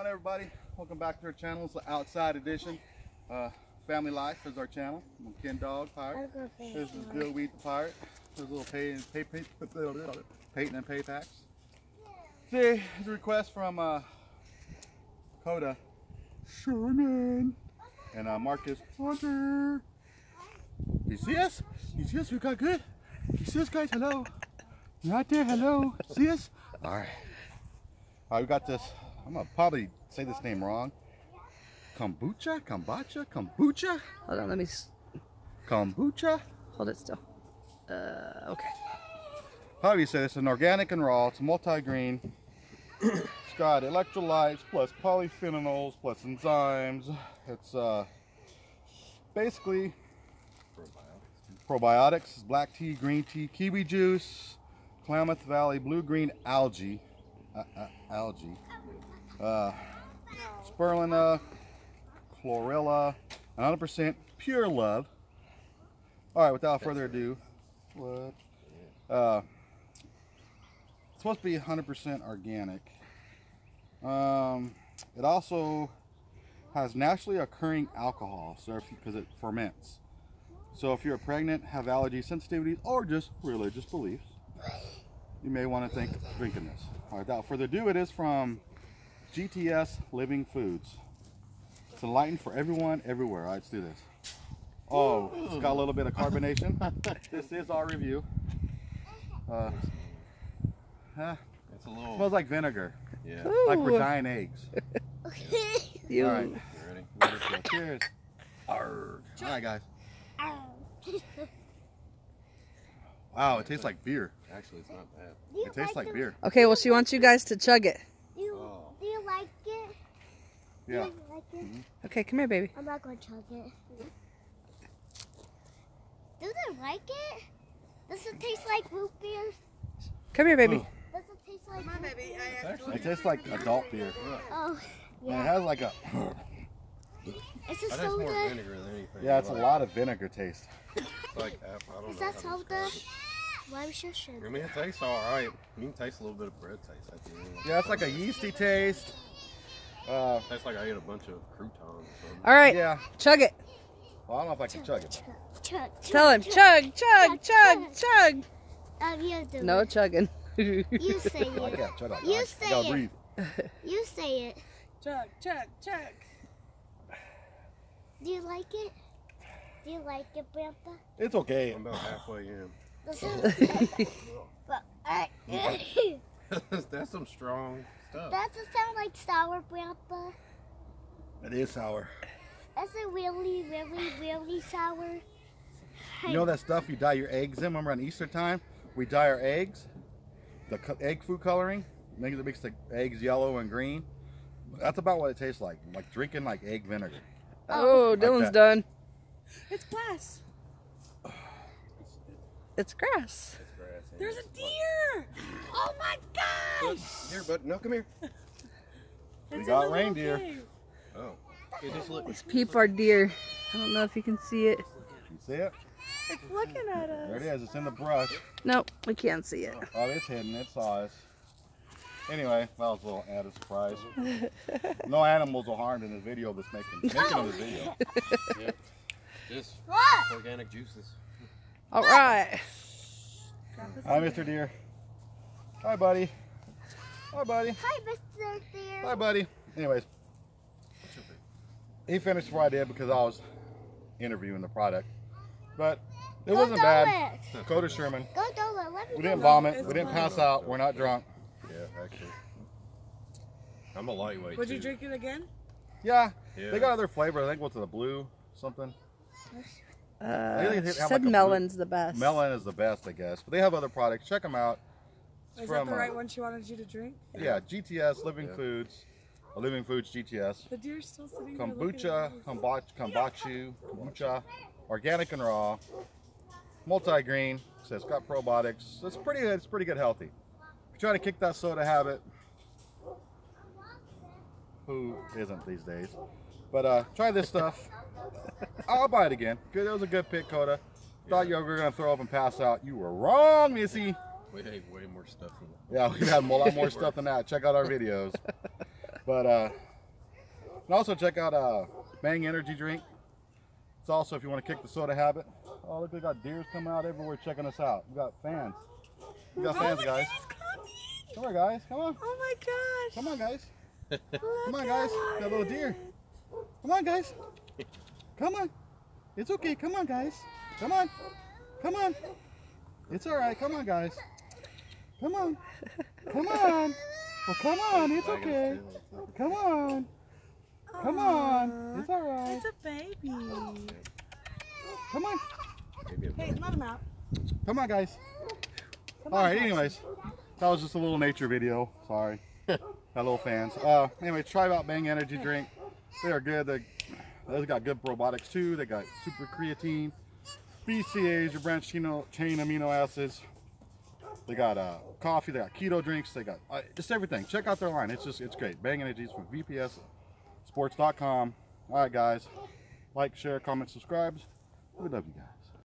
everybody, welcome back to our channel. It's the outside edition. Family Life is our channel. I'm Ken Dog Pirate. This is Bill Wheat the Pirate. There's a little Peyton and Pay packs. See, there's a request from Coda Sherman and Marcus Hunter. You see us? You see us? We got good. You see us, guys? Hello. You right there? Hello. See us? All right. All right, we got this. I'm gonna probably say this name wrong. Kombucha? Kombucha? Hold on, let me... Kombucha? Hold it still. Okay. How do you say this? It's an organic and raw. It's multi-green. It's got electrolytes plus polyphenols plus enzymes. It's basically probiotics, black tea, green tea, kiwi juice, Klamath Valley blue-green algae, spirulina, chlorella, 100% pure love. All right, without further ado, it's supposed to be 100% organic. It also has naturally occurring alcohol, so because it ferments. So if you're pregnant, have allergy sensitivities, or just religious beliefs, you may want to think of drinking this. All right, without further ado, it is from GTS Living Foods. It's enlightened for everyone, everywhere. All right, let's do this. Oh, it's got a little bit of carbonation. This is our review. It's a little... Smells like vinegar. Yeah. Ooh. Like we're dyeing eggs. All right. You ready? Cheers. All right, guys. Wow, it tastes like beer. Actually, it's not bad. It tastes like beer. Okay, well, she wants you guys to chug it. Do you like it? Yeah. Do you like it? Okay, come here, baby. I'm not going to chug it. Do they like it? Does it taste like root beer? Come here, baby. Does it taste like root beer? It tastes like adult beer. Oh, And yeah. it has like a... Is it That is more soda? vinegar than anything. Yeah, it's a lot of vinegar taste. It's like apple. I don't Is know that how to soda? describe it. Why was your sugar? I mean, it tastes all right. You can taste a little bit of bread taste at the end. Yeah, it's like a yeasty taste. Tastes like I ate a bunch of croutons or something. All right, Yeah. chug it. Well, I don't know if I can chug it. Chug. Tell him, chug, chug, chug, chug. You do No it. chugging. You say I it. can't chug it. You I say gotta it. breathe. You say it. Chug, chug, chug. Do you like it? Do you like it, Grandpa? It's okay. I'm about halfway in. This is... That's some strong stuff. Does it sound like sour, Grandpa? It is sour. Is it really, really, really sour? You know that stuff you dye your eggs in? Remember on Easter time? We dye our eggs. The egg food coloring makes the eggs yellow and green. That's about what it tastes like. Like drinking like egg vinegar. Oh, Like Dylan's that. done. It's glass. It's grass. It's grass. There's a deer. Oh my gosh. Here, bud. No, come here. It's got in the little reindeer. cave. Oh. It just look. Let's peep our deer. I don't know if you can see it. You see it? It's looking at There us. it is. It's in the brush. Nope, we can't see it. Oh, it's hidden. It saw us. Anyway, that was a little added surprise. No animals are harmed in this video that's making of this video. Yeah. Just What? organic juices. All right. Hi, Mr. Deer. Hi, buddy. Hi, buddy. Hi, Mr. Deer. Hi, buddy. Anyways, he finished before I did because I was interviewing the product. But it wasn't do bad. it. Coda Sherman. Go do it. Let me We do didn't it. vomit. We didn't pass out. We're not drunk. Yeah, actually. I'm a lightweight. Would too. you drink it again? Yeah. Yeah. They got other flavors. I think what's the blue something. She have said like a melon's the best. Melon is the best, I guess. But they have other products. Check them out. It's Is that the right one she wanted you to drink? Yeah, GTS Living Foods. Living Foods GTS. The deer's still sitting there looking Kombucha, at us. kombucha, organic and raw, multi-green. Says got probiotics. It's pretty good healthy. If you're trying to kick that soda habit, who isn't these days? But try this stuff. I'll buy it again. Good, it was a good pick, Coda. Thought you were gonna throw up and pass out. You were wrong, Missy. We ate way more stuff than that. Yeah, we've had a lot more stuff than that. Check out our videos. But And also check out Bang Energy Drink. It's also if you want to kick the soda habit. Oh, look, we got deers coming out everywhere checking us out. We got fans. We got fans, guys. Come on, guys. Come on. Oh my gosh. Come on, guys. Come on, guys. Got a little deer. Come on, guys. Come on. It's okay. Come on, guys. Come on. Come on. It's all right. Come on, guys. Come on. Come on. Well, come on. It's okay. Come on. Come on. It's all right. It's a baby. Come on. Hey, let him out. Come on, guys. All right. Anyways, that was just a little nature video. Sorry. Got little fans. Anyway, try out Bang Energy Drink. They are good. They got good probiotics too. They got super creatine, BCAAs, your branched chain amino acids. They got coffee. They got keto drinks. They got just everything. Check out their line. It's great. Bang Energy's from VPSSports.com. All right, guys. Like, share, comment, subscribe. We love you guys.